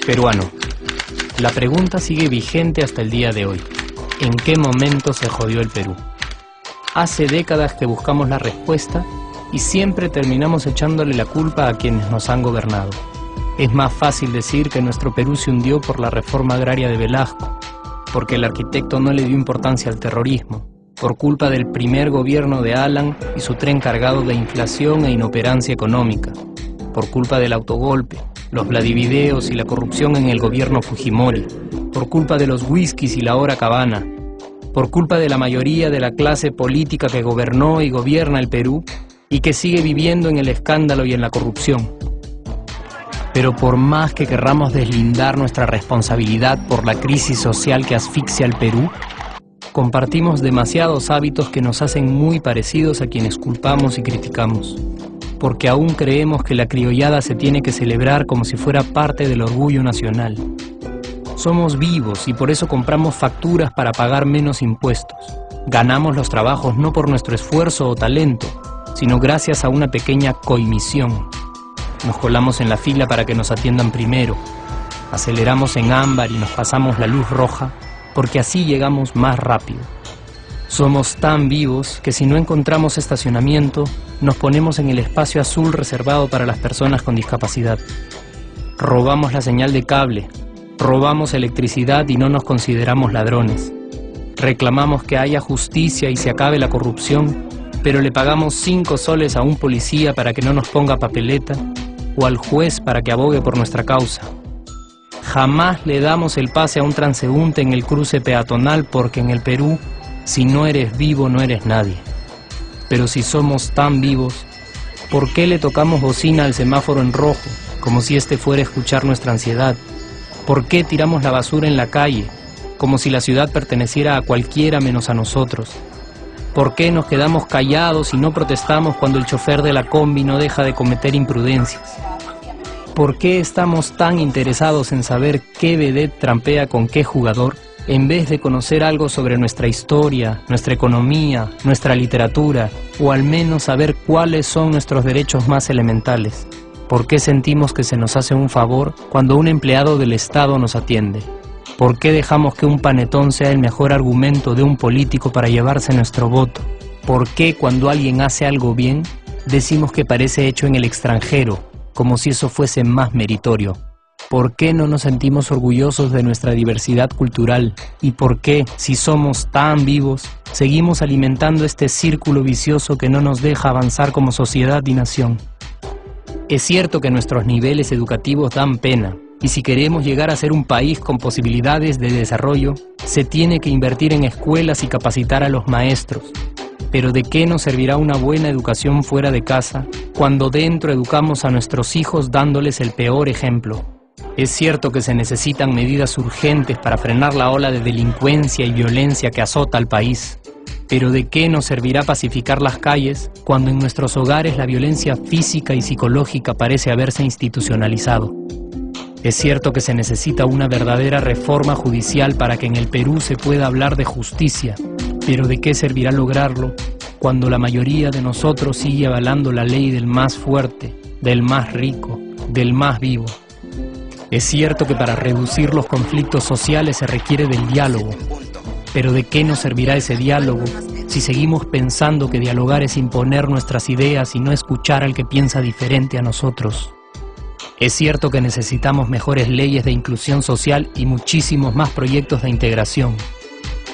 Peruano. La pregunta sigue vigente hasta el día de hoy. ¿En qué momento se jodió el Perú? Hace décadas que buscamos la respuesta y siempre terminamos echándole la culpa a quienes nos han gobernado. Es más fácil decir que nuestro Perú se hundió por la reforma agraria de Velasco, porque el arquitecto no le dio importancia al terrorismo, por culpa del primer gobierno de Alan y su tren cargado de inflación e inoperancia económica, por culpa del autogolpe, los Vladivideos y la corrupción en el gobierno Fujimori, por culpa de los whiskies y la hora cabana, por culpa de la mayoría de la clase política que gobernó y gobierna el Perú y que sigue viviendo en el escándalo y en la corrupción. Pero por más que querramos deslindar nuestra responsabilidad por la crisis social que asfixia al Perú, compartimos demasiados hábitos que nos hacen muy parecidos a quienes culpamos y criticamos, porque aún creemos que la criollada se tiene que celebrar como si fuera parte del orgullo nacional. Somos vivos y por eso compramos facturas para pagar menos impuestos. Ganamos los trabajos no por nuestro esfuerzo o talento, sino gracias a una pequeña coimisión. Nos colamos en la fila para que nos atiendan primero, aceleramos en ámbar y nos pasamos la luz roja, porque así llegamos más rápido. Somos tan vivos que si no encontramos estacionamiento, nos ponemos en el espacio azul reservado para las personas con discapacidad. Robamos la señal de cable, robamos electricidad y no nos consideramos ladrones. Reclamamos que haya justicia y se acabe la corrupción, pero le pagamos 5 soles a un policía para que no nos ponga papeleta o al juez para que abogue por nuestra causa. Jamás le damos el pase a un transeúnte en el cruce peatonal porque en el Perú, si no eres vivo, no eres nadie. Pero si somos tan vivos, ¿por qué le tocamos bocina al semáforo en rojo, como si este fuera a escuchar nuestra ansiedad? ¿Por qué tiramos la basura en la calle, como si la ciudad perteneciera a cualquiera menos a nosotros? ¿Por qué nos quedamos callados y no protestamos cuando el chofer de la combi no deja de cometer imprudencias? ¿Por qué estamos tan interesados en saber qué vedette trampea con qué jugador, en vez de conocer algo sobre nuestra historia, nuestra economía, nuestra literatura, o al menos saber cuáles son nuestros derechos más elementales? ¿Por qué sentimos que se nos hace un favor cuando un empleado del Estado nos atiende? ¿Por qué dejamos que un panetón sea el mejor argumento de un político para llevarse nuestro voto? ¿Por qué cuando alguien hace algo bien, decimos que parece hecho en el extranjero, como si eso fuese más meritorio? ¿Por qué no nos sentimos orgullosos de nuestra diversidad cultural? ¿Y por qué, si somos tan vivos, seguimos alimentando este círculo vicioso que no nos deja avanzar como sociedad y nación? Es cierto que nuestros niveles educativos dan pena, y si queremos llegar a ser un país con posibilidades de desarrollo, se tiene que invertir en escuelas y capacitar a los maestros. Pero ¿de qué nos servirá una buena educación fuera de casa cuando dentro educamos a nuestros hijos dándoles el peor ejemplo? Es cierto que se necesitan medidas urgentes para frenar la ola de delincuencia y violencia que azota al país. Pero ¿de qué nos servirá pacificar las calles cuando en nuestros hogares la violencia física y psicológica parece haberse institucionalizado? Es cierto que se necesita una verdadera reforma judicial para que en el Perú se pueda hablar de justicia, pero ¿de qué servirá lograrlo cuando la mayoría de nosotros sigue avalando la ley del más fuerte, del más rico, del más vivo? Es cierto que para reducir los conflictos sociales se requiere del diálogo, pero ¿de qué nos servirá ese diálogo si seguimos pensando que dialogar es imponer nuestras ideas y no escuchar al que piensa diferente a nosotros? Es cierto que necesitamos mejores leyes de inclusión social y muchísimos más proyectos de integración.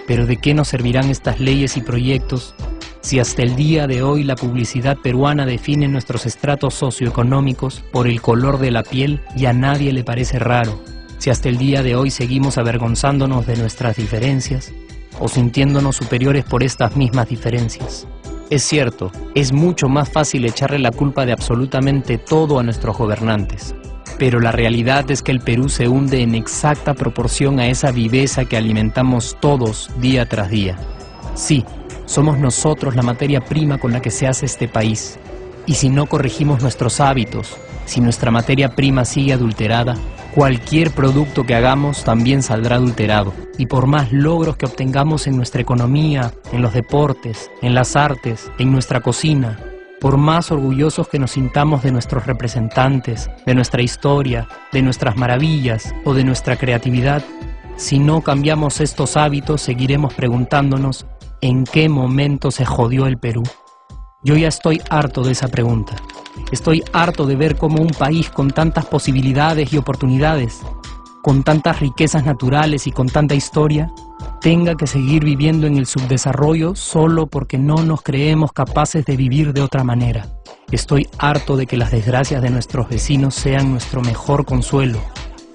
Pero ¿de qué nos servirán estas leyes y proyectos si hasta el día de hoy la publicidad peruana define nuestros estratos socioeconómicos por el color de la piel y a nadie le parece raro? Si hasta el día de hoy seguimos avergonzándonos de nuestras diferencias o sintiéndonos superiores por estas mismas diferencias. Es cierto, es mucho más fácil echarle la culpa de absolutamente todo a nuestros gobernantes, pero la realidad es que el Perú se hunde en exacta proporción a esa viveza que alimentamos todos día tras día. Sí, somos nosotros la materia prima con la que se hace este país, y si no corregimos nuestros hábitos, si nuestra materia prima sigue adulterada, Cualquier producto que hagamos también saldrá adulterado, y por más logros que obtengamos en nuestra economía, en los deportes, en las artes, en nuestra cocina, por más orgullosos que nos sintamos de nuestros representantes, de nuestra historia, de nuestras maravillas o de nuestra creatividad, si no cambiamos estos hábitos, seguiremos preguntándonos ¿en qué momento se jodió el Perú? Yo ya estoy harto de esa pregunta. Estoy harto de ver cómo un país con tantas posibilidades y oportunidades, con tantas riquezas naturales y con tanta historia, tenga que seguir viviendo en el subdesarrollo solo porque no nos creemos capaces de vivir de otra manera. Estoy harto de que las desgracias de nuestros vecinos sean nuestro mejor consuelo.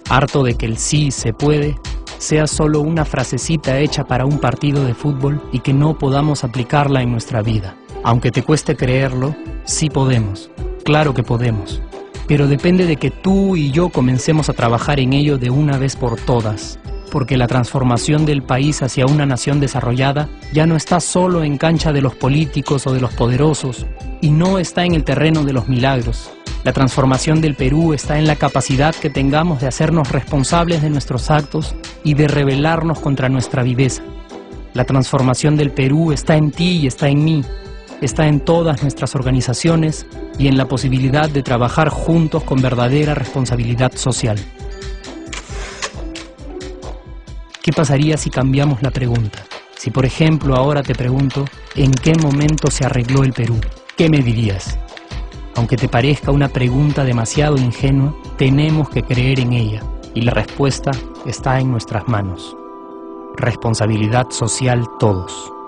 Harto de que el sí se puede sea solo una frasecita hecha para un partido de fútbol y que no podamos aplicarla en nuestra vida. Aunque te cueste creerlo, sí podemos. Claro que podemos. Pero depende de que tú y yo comencemos a trabajar en ello de una vez por todas. Porque la transformación del país hacia una nación desarrollada ya no está solo en cancha de los políticos o de los poderosos, y no está en el terreno de los milagros. La transformación del Perú está en la capacidad que tengamos de hacernos responsables de nuestros actos y de rebelarnos contra nuestra viveza. La transformación del Perú está en ti y está en mí, está en todas nuestras organizaciones y en la posibilidad de trabajar juntos con verdadera responsabilidad social. ¿Qué pasaría si cambiamos la pregunta? Si por ejemplo ahora te pregunto, ¿en qué momento se arregló el Perú? ¿Qué me dirías? Aunque te parezca una pregunta demasiado ingenua, tenemos que creer en ella, y la respuesta está en nuestras manos. Responsabilidad social todos.